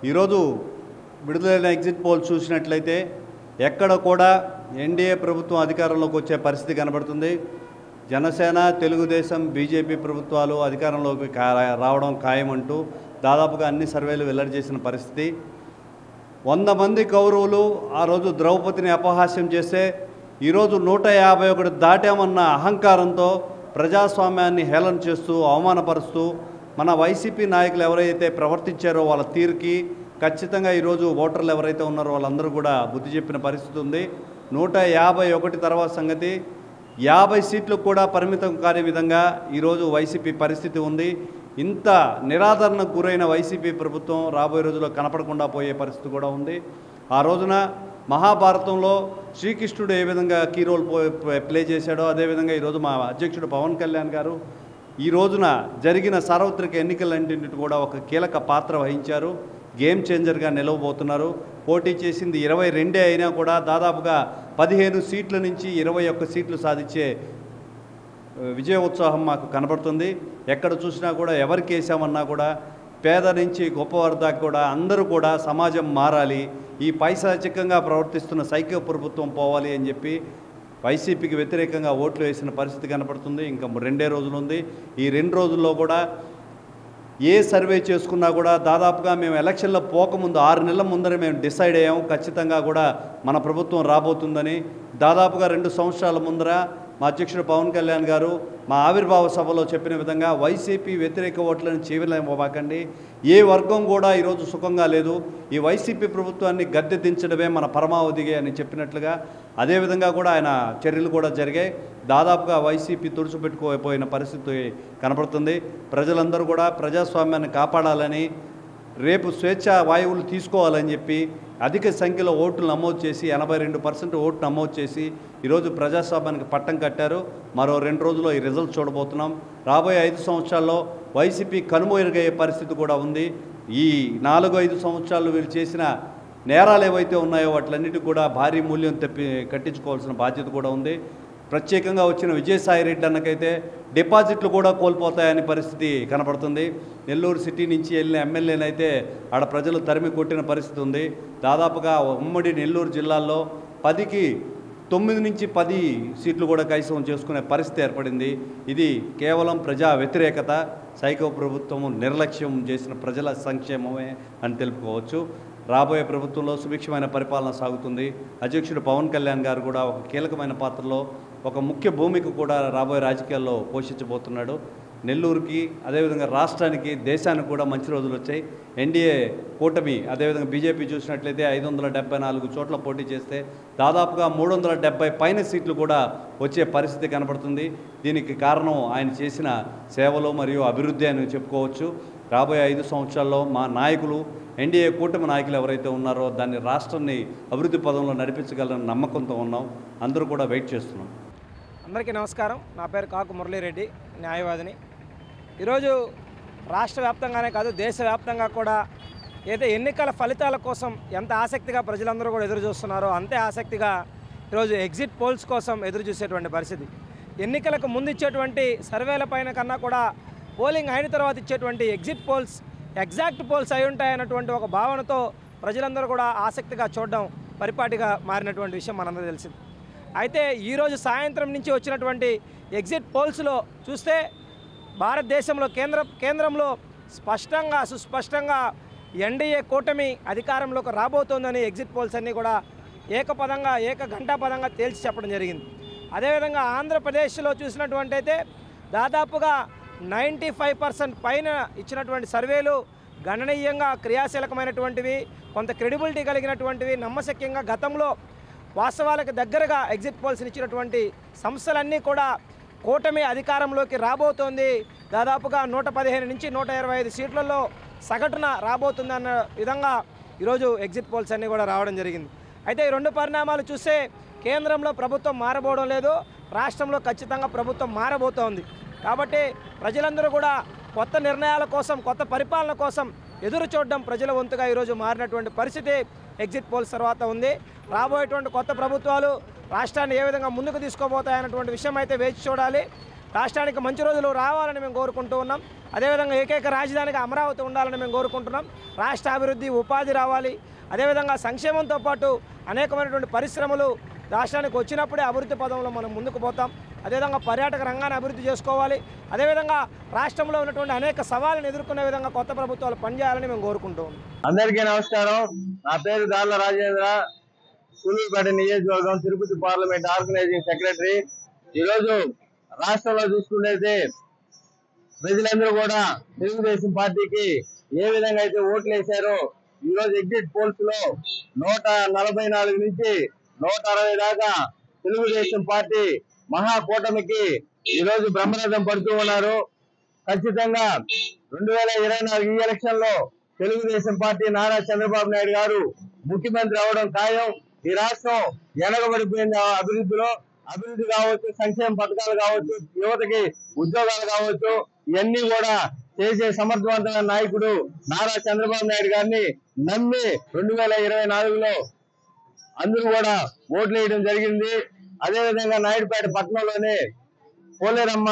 ఈరోజు విడుదలైన exit poll చూసినట్లయితే ఎక్కడ కూడా ఎన్డీఏ ప్రభుత్వం అధికారంలోకి వచ్చే పరిస్థితి కనబడుతుంది. జనసేన, తెలుగుదేశం, బీజేపీ ప్రభుత్వాలు అధికారంలోకి రావడం ఖాయమంటూ దాదాపుగా అన్ని సర్వేలు వెల్లడి చేసిన పరిస్థితి. 100 మంది కౌరవులు ఆ రోజు ద్రౌపదిని అపహాస్యం చేస్తే ఈరోజు 151 దాటామన్న అహంకారంతో ప్రజాస్వామ్యాన్ని హేళన చేస్తూ అవమానపరుస్తూ మన వైసీపీ నాయకులు ఎవరైతే ప్రవర్తించారో వాళ్ళ తీరుకి ఖచ్చితంగా ఈరోజు ఓటర్లు ఎవరైతే ఉన్నారో వాళ్ళందరూ కూడా బుద్ధి చెప్పిన పరిస్థితి ఉంది. 151 తర్వాత సంగతి 50 సీట్లకు కూడా పరిమితం కాని విధంగా ఈరోజు వైసీపీ పరిస్థితి ఉంది. ఇంత నిరాదరణకు గురైన వైసీపీ ప్రభుత్వం రాబోయే రోజుల్లో కనపడకుండా పోయే పరిస్థితి కూడా ఉంది. ఆ రోజున మహాభారతంలో శ్రీకృష్ణుడు ఏ విధంగా కీ రోల్ ప్లే చేశాడో అదేవిధంగా ఈరోజు మా అధ్యక్షుడు పవన్ కళ్యాణ్ గారు ఈ రోజున జరిగిన సార్వత్రిక ఎన్నికలన్నింటినీ కూడా ఒక కీలక పాత్ర వహించారు. గేమ్ చేంజర్గా నిలవబోతున్నారు. పోటీ చేసింది 22 అయినా కూడా దాదాపుగా 15 సీట్ల నుంచి 21 సీట్లు సాధించే విజయోత్సాహం మాకు కనబడుతుంది. ఎక్కడ చూసినా కూడా ఎవరికి వేసామన్నా కూడా పేద నుంచి గొప్పవారి దాకా కూడా అందరూ కూడా సమాజం మారాలి, ఈ పైశాచికంగా ప్రవర్తిస్తున్న సైకో ప్రభుత్వం పోవాలి అని చెప్పి వైసీపీకి వ్యతిరేకంగా ఓట్లు వేసిన పరిస్థితి కనపడుతుంది. ఇంకా 2 రోజులు ఉంది. ఈ 2 రోజుల్లో కూడా ఏ సర్వే చేసుకున్నా కూడా దాదాపుగా మేము ఎలక్షన్లో పోకముందు 6 నెలల ముందరే మేము డిసైడ్ అయ్యాము ఖచ్చితంగా కూడా మన ప్రభుత్వం రాబోతుందని. దాదాపుగా 2 సంవత్సరాల ముందర మా అధ్యక్షుడు పవన్ కళ్యాణ్ గారు మా ఆవిర్భావ సభలో చెప్పిన విధంగా వైసీపీ వ్యతిరేక ఓట్లను చీవలేమోబాకండి, ఏ వర్గం కూడా ఈరోజు సుఖంగా లేదు, ఈ వైసీపీ ప్రభుత్వాన్ని గద్దె దించడమే మన పరమావధిగా అని చెప్పినట్లుగా అదేవిధంగా కూడా ఆయన చర్యలు కూడా జరిగాయి. దాదాపుగా వైసీపీ తుడిచిపెట్టుకోపోయిన పరిస్థితి కనబడుతుంది. ప్రజలందరూ కూడా ప్రజాస్వామ్యాన్ని కాపాడాలని, రేపు స్వేచ్ఛ వాయువులు తీసుకోవాలని చెప్పి అధిక సంఖ్యలో ఓట్లు నమోదు చేసి 82% ఓట్లు నమోదు చేసి ఈరోజు ప్రజాస్వామ్యానికి పట్టం కట్టారు. మరో 2 రోజుల్లో ఈ రిజల్ట్ చూడబోతున్నాం. రాబోయే 5 సంవత్సరాల్లో వైసీపీ కనుమరుగయ్యే పరిస్థితి కూడా ఉంది. ఈ 4-5 సంవత్సరాలు వీళ్ళు చేసిన నేరాలు ఏవైతే ఉన్నాయో వాటిలన్నిటి కూడా భారీ మూల్యం కట్టించుకోవాల్సిన బాధ్యత కూడా ఉంది. ప్రత్యేకంగా వచ్చిన విజయసాయిరెడ్డి అన్నకైతే డిపాజిట్లు కూడా కోల్పోతాయని పరిస్థితి కనపడుతుంది. నెల్లూరు సిటీ నుంచి వెళ్ళిన ఎమ్మెల్యేనైతే ఆడ ప్రజలు తరిమి కొట్టిన పరిస్థితి ఉంది. దాదాపుగా ఉమ్మడి నెల్లూరు జిల్లాల్లో 10కి 9 నుంచి 10 సీట్లు కూడా కైవసం చేసుకునే పరిస్థితి ఏర్పడింది. ఇది కేవలం ప్రజా వ్యతిరేకత, సైకో ప్రభుత్వము నిర్లక్ష్యం చేసిన ప్రజల సంక్షేమమే అని తెలుపుకోవచ్చు. రాబోయే ప్రభుత్వంలో సుభిక్షమైన పరిపాలన సాగుతుంది. అధ్యక్షుడు పవన్ కళ్యాణ్ గారు కూడా ఒక కీలకమైన పాత్రలో ఒక ముఖ్య భూమిక కూడా రాబోయే రాజకీయాల్లో పోషించబోతున్నాడు. నెల్లూరుకి అదేవిధంగా రాష్ట్రానికి, దేశానికి కూడా మంచి రోజులు వచ్చాయి. ఎన్డీఏ కూటమి అదేవిధంగా బీజేపీ చూసినట్లయితే 574 చోట్ల పోటీ చేస్తే దాదాపుగా 370 పైన సీట్లు కూడా వచ్చే పరిస్థితి కనబడుతుంది. దీనికి కారణం ఆయన చేసిన సేవలు మరియు అభివృద్ధి అని చెప్పుకోవచ్చు. రాబోయే 5 సంవత్సరాల్లో మా నాయకులు, ఎన్డీఏ కూటమి నాయకులు ఎవరైతే ఉన్నారో దాన్ని రాష్ట్రాన్ని అభివృద్ధి పదంలో నడిపించగలరని నమ్మకంతో ఉన్నాం. అందరూ కూడా వెయిట్ చేస్తున్నాం. అందరికీ నమస్కారం. నా పేరు కాకు మురళీరెడ్డి, న్యాయవాదిని. ఈరోజు రాష్ట్ర వ్యాప్తంగానే కాదు దేశవ్యాప్తంగా కూడా ఏదైతే ఎన్నికల ఫలితాల కోసం ఎంత ఆసక్తిగా ప్రజలందరూ కూడా ఎదురు చూస్తున్నారో అంతే ఆసక్తిగా ఈరోజు ఎగ్జిట్ పోల్స్ కోసం ఎదురు చూసేటువంటి పరిస్థితి. ఎన్నికలకు ముందు ఇచ్చేటువంటి సర్వేల పైన కన్నా కూడా పోలింగ్ అయిన తర్వాత ఇచ్చేటువంటి ఎగ్జిట్ పోల్స్ ఎగ్జాక్ట్ పోల్స్ అయి ఉంటాయన్నటువంటి ఒక భావనతో ప్రజలందరూ కూడా ఆసక్తిగా చూడడం పరిపాటిగా మారినటువంటి విషయం మనందరూ తెలిసింది. అయితే ఈరోజు సాయంత్రం నుంచి వచ్చినటువంటి ఎగ్జిట్ పోల్స్లో చూస్తే భారతదేశంలో కేంద్రంలో సుస్పష్టంగా ఎన్డీఏ కూటమి అధికారంలోకి రాబోతోందని ఎగ్జిట్ పోల్స్ అన్నీ కూడా ఏకపదంగా ఏకఘంటాపదంగా తేల్చి చెప్పడం జరిగింది. అదేవిధంగా ఆంధ్రప్రదేశ్లో చూసినటువంటి అయితే దాదాపుగా 95% పైన ఇచ్చినటువంటి సర్వేలు గణనీయంగా క్రియాశీలకమైనటువంటివి, కొంత క్రెడిబిలిటీ కలిగినటువంటివి, నమ్మశక్యంగా గతంలో వాస్తవాలకు దగ్గరగా ఎగ్జిట్ పోల్స్ని ఇచ్చినటువంటి సంస్థలన్నీ కూడా కూటమి అధికారంలోకి రాబోతోంది, దాదాపుగా 115 నుంచి 125 సీట్లలో సగటున రాబోతుందన్న విధంగా ఈరోజు ఎగ్జిట్ పోల్స్ అన్నీ కూడా రావడం జరిగింది. అయితే ఈ 2 పరిణామాలు చూస్తే కేంద్రంలో ప్రభుత్వం మారబోవడం లేదు, రాష్ట్రంలో ఖచ్చితంగా ప్రభుత్వం మారబోతోంది. కాబట్టి ప్రజలందరూ కూడా కొత్త నిర్ణయాల కోసం, కొత్త పరిపాలన కోసం ఎదురు చూడడం ప్రజల వంతుగా ఈరోజు మారినటువంటి పరిస్థితి ఎగ్జిట్ పోల్స్ తర్వాత ఉంది. రాబోయేటువంటి కొత్త ప్రభుత్వాలు రాష్ట్రాన్ని ఏ విధంగా ముందుకు తీసుకోబోతాయన్నటువంటి విషయం అయితే వేచి చూడాలి. రాష్ట్రానికి మంచి రోజులు రావాలని మేము కోరుకుంటూ ఉన్నాం. అదేవిధంగా ఏకైక రాజధానిగా అమరావతి ఉండాలని మేము కోరుకుంటున్నాం. రాష్ట్ర అభివృద్ధి, ఉపాధి రావాలి. అదేవిధంగా సంక్షేమంతో పాటు అనేకమైనటువంటి పరిశ్రమలు రాష్ట్రానికి వచ్చినప్పుడే అభివృద్ధి పదంలో మనం ముందుకు పోతాం. అదేవిధంగా పర్యాటక రంగాన్ని అభివృద్ధి చేసుకోవాలి. అదేవిధంగా రాష్ట్రంలో ఉన్నటువంటి అనేక సవాళ్ళను ఎదుర్కొనే విధంగా కొత్త ప్రభుత్వాలు పనిచేయాలని మేము కోరుకుంటూ ఉన్నాం. అందరికీ నమస్కారం. నా పేరు దార్ల రాజేంద్ర, సూలూరుపేట నియోజకవర్గం, తిరుపతి పార్లమెంట్ ఆర్గనైజింగ్ సెక్రటరీ. ఈరోజు రాష్ట్రంలో చూసుకుంటే ప్రజలందరూ కూడా తెలుగుదేశం పార్టీకి ఏ విధంగా అయితే ఓట్లు వేశారో ఈరోజు ఎగ్జిట్ పోల్స్ లో 144 నుంచి 160 దాకా తెలుగుదేశం పార్టీ మహాకూటమికి ఈరోజు బ్రహ్మరథం పడుతూ ఉన్నారు. ఖచ్చితంగా 2024 ఈ ఎలక్షన్ లో తెలుగుదేశం పార్టీ నారా చంద్రబాబు నాయుడు గారు ముఖ్యమంత్రి అవడం ఖాయం. ఈ రాష్ట్రం వెనకబడిపోయింది అభివృద్ధిలో. అభివృద్ధి కావచ్చు, సంక్షేమ పథకాలు కావచ్చు, యువతకి ఉద్యోగాలు కావచ్చు, ఇవన్నీ కూడా చేసే సమర్థవంతమైన నాయకుడు నారా చంద్రబాబు నాయుడు గారిని నమ్మి 2024లో అందరూ కూడా ఓట్లు వేయడం జరిగింది. అదేవిధంగా నాయుడుపేట పట్టణంలోనే పోలేరమ్మ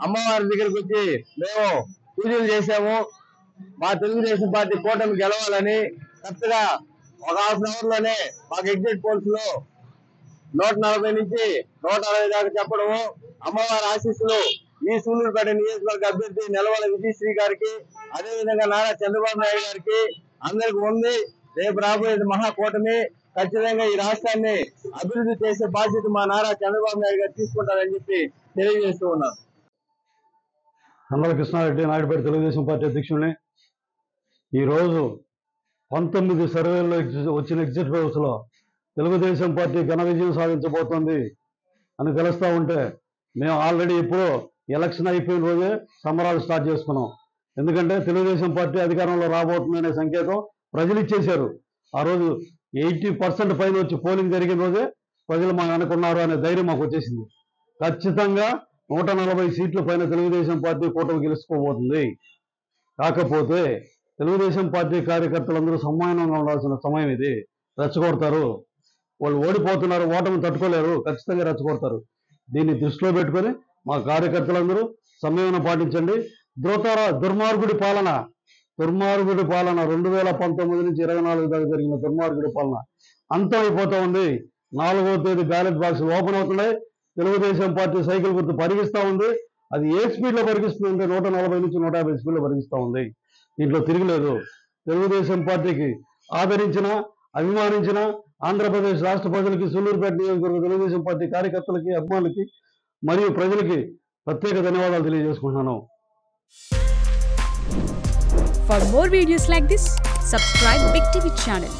అమ్మవారి దగ్గరికి వచ్చి మేము పూజలు చేశాము. మా తెలుగుదేశం పార్టీ కూటమి గెలవాలని కరెక్ట్ గా ఒక హాఫ్ అన్ అవర్ లోనే మాకు ఎగ్జిట్ పోల్స్ లో 140 నుంచి 160 దాకా చెప్పడము, అమ్మవారి ఆశీస్సులు ఈ సూలూరుపేట నియోజకవర్గ అభ్యర్థి నెలవల విజయశ్రీ గారికి, అదేవిధంగా నారా చంద్రబాబు నాయుడు గారికి అందరికి ఉంది. రేపు రాబోయేది మహాకూటమి. ఖచ్చితంగా ఈ రాష్ట్రాన్ని అభివృద్ధి చేసే బాధ్యత మా నారా చంద్రబాబు నాయుడు గారు తీసుకుంటారని చెప్పి తెలియజేస్తూ ఉన్నాను. నల్లల కృష్ణారెడ్డి, నాయుడుపేట తెలుగుదేశం పార్టీ అధ్యక్షుడిని. ఈరోజు 19 సర్వేల్లో వచ్చిన ఎగ్జిట్ పోల్స్ లో తెలుగుదేశం పార్టీ ఘన విజయం సాధించబోతోంది అని తెలుస్తూ ఉంటే మేము ఆల్రెడీ ఇప్పుడు ఎలక్షన్ అయిపోయిన రోజే సంబరాలు స్టార్ట్ చేసుకున్నాం. ఎందుకంటే తెలుగుదేశం పార్టీ అధికారంలో రాబోతుందనే సంకేతం ప్రజలు ఇచ్చేశారు. ఆ రోజు 80% పైన వచ్చి పోలింగ్ జరిగిన రోజే ప్రజలు మా వెనుకున్నారు అనే ధైర్యం మాకు వచ్చేసింది. ఖచ్చితంగా 140 సీట్ల పైన తెలుగుదేశం పార్టీ కూటమి గెలుచుకోబోతుంది. కాకపోతే తెలుగుదేశం పార్టీ కార్యకర్తలందరూ సమానంగా ఉండాల్సిన సమయం ఇది. రెచ్చగొడతారు, వాళ్ళు ఓడిపోతున్నారు, ఓటమి తట్టుకోలేరు, ఖచ్చితంగా రెచ్చగొడతారు. దీన్ని దృష్టిలో పెట్టుకొని మా కార్యకర్తలందరూ సంయమనం పాటించండి. దుర్మార్గుడి పాలన 2019 నుంచి 24 దాకా జరిగిన దుర్మార్గుడి పాలన అంతమైపోతా ఉంది. 4వ తేదీ బ్యాలెట్ బాక్స్ ఓపెన్ అవుతున్నాయి. తెలుగుదేశం పార్టీ సైకిల్ గుర్తు పరిగిస్తూ ఉంది. అది ఏ స్పీడ్లో పరిగిస్తుందంటే 140 నుంచి 150 స్పీడ్లో పరిగిస్తూ ఉంది. దీంట్లో తిరగలేదు. తెలుగుదేశం పార్టీకి ఆదరించిన, అభిమానించిన ఆంధ్రప్రదేశ్ రాష్ట్ర ప్రజలకి, సూలూరుపేట నియోజకవర్గ తెలుగుదేశం పార్టీ కార్యకర్తలకి, అభిమానులకి మరియు ప్రజలకి ప్రత్యేక ధన్యవాదాలు తెలియజేసుకుంటున్నాను. For more videos like this, subscribe Big TV channel.